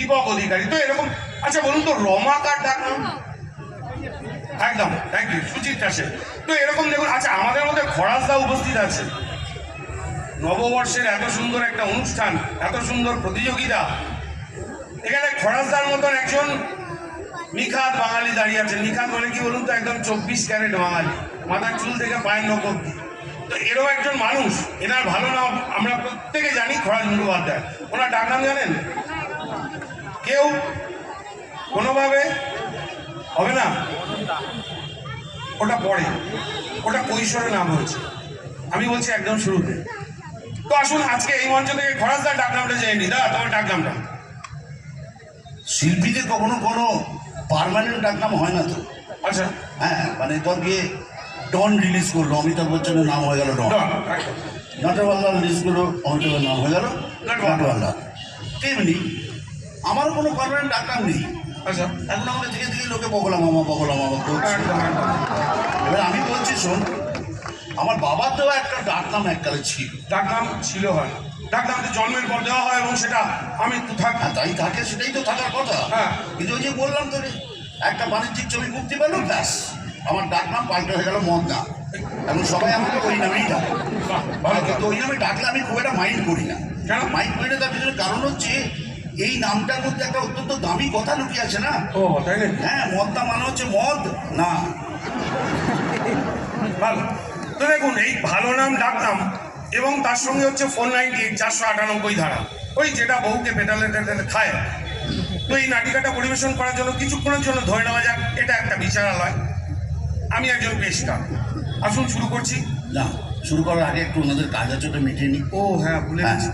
দীপক অধিকারী। তো এরকম, আচ্ছা বলুন তো রমাকার ডাক নাম? একদম, থ্যাংক ইউ, সুচিত্রা সেন। তো এরকম দেখুন, আচ্ছা আমাদের মধ্যে খরাজদা উপস্থিত আছে। নববর্ষের এত সুন্দর একটা অনুষ্ঠান, এত সুন্দর প্রতিযোগিতা, এখানে খরাজদার মতন একজন নিখাত বাঙালি দাঁড়িয়ে আছে। নিখাত মানে কি বলুন তো, একদম 24 ক্যারেট বাঙালি, মাথার চুল থেকে পায়ের নখ অবধি। তো এরকম একজন মানুষ, এনার ভালো নাম আমরা প্রত্যেকে জানি, খরাজ মুখোপাধ্যায়। ওনার ডাক নাম জানেন কেউ? কোনোভাবে হবে না, ওটা পরে, ওটা কৈশোরে নাম হয়েছে। আমি বলছি একদম শুরুতে। তো আসুন আজকে এই মঞ্চ থেকে খরাজদার ডাক নামটা জেনে নি। দাদা তোমার ডাক নামটা? শিল্পীদের কখনো কোনো পার্মানেন্ট ডাকনাম হয় না তো। আচ্ছা, হ্যাঁ, মানে তোর গিয়ে ডন রিলিজ করলো, অমিতাভ বচ্চনের নাম হয়ে গেল ডন। নটওয়াল্লাহ রিলিজ করলো, অমিতাভের নাম হয়ে গেল নটওয়াল্লাহ। তেমনি আমারও কোনো পার্মানেন্ট ডাকনাম নেই। আচ্ছা, এখন আমাদের থেকে থেকে লোকে বগলা মামা করছে। এবার আমি বলছি শোন, আমার বাবার দেওয়া একটা ডাকনাম এককালে ছিল। ডাক নাম ছিল, হয় ডাক নাম তো জন্মের পর দেওয়া হয়, এবং সেটা আমি তো থাকি। হ্যাঁ, তাই থাকে, সেটাই তো থাকার কথা। হ্যাঁ। কিন্তু ওই যে বললাম তো, একটা বাণিজ্যিক ছবি মুক্তি পেল, ব্যাস আমার ডাকনাম পাল্টে হয়ে গেল মদনা। এখন সবাই আমাকে ওই নামেই ডাকে। ভালো, কিন্তু ওই নামে ডাকলে আমি খুব একটা মাইন্ড করি না। কেন মাইন্ড করি না তার পিছনে কারণ হচ্ছে, এই নামটার মধ্যে একটা অত্যন্ত দামি কথা লুকিয়ে আছে না। ও তাই না? হ্যাঁ, মদনা মানে হচ্ছে মদ না। ভালো। তো দেখুন, এই ভালো নাম ডাক নাম এবং তার সঙ্গে হচ্ছে 498 498 ধারা, ওই যেটা বউকে পেটালে টেটালে খায়। তো এই নাটিকাটা পরিবেশন করার জন্য কিছুক্ষণের জন্য ধরে নেওয়া যাক এটা একটা বিচারালয়, আমি একজন পেশকার। আসুন শুরু করছি। না, শুরু করার আগে একটু ওনাদের কাজ আছে, ওটা মিটিয়ে নিই। ও হ্যাঁ, ভুলে হ্যাঁ। গেছি।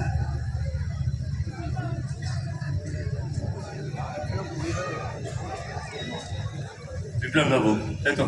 বিপ্লব বাবু, তাই তো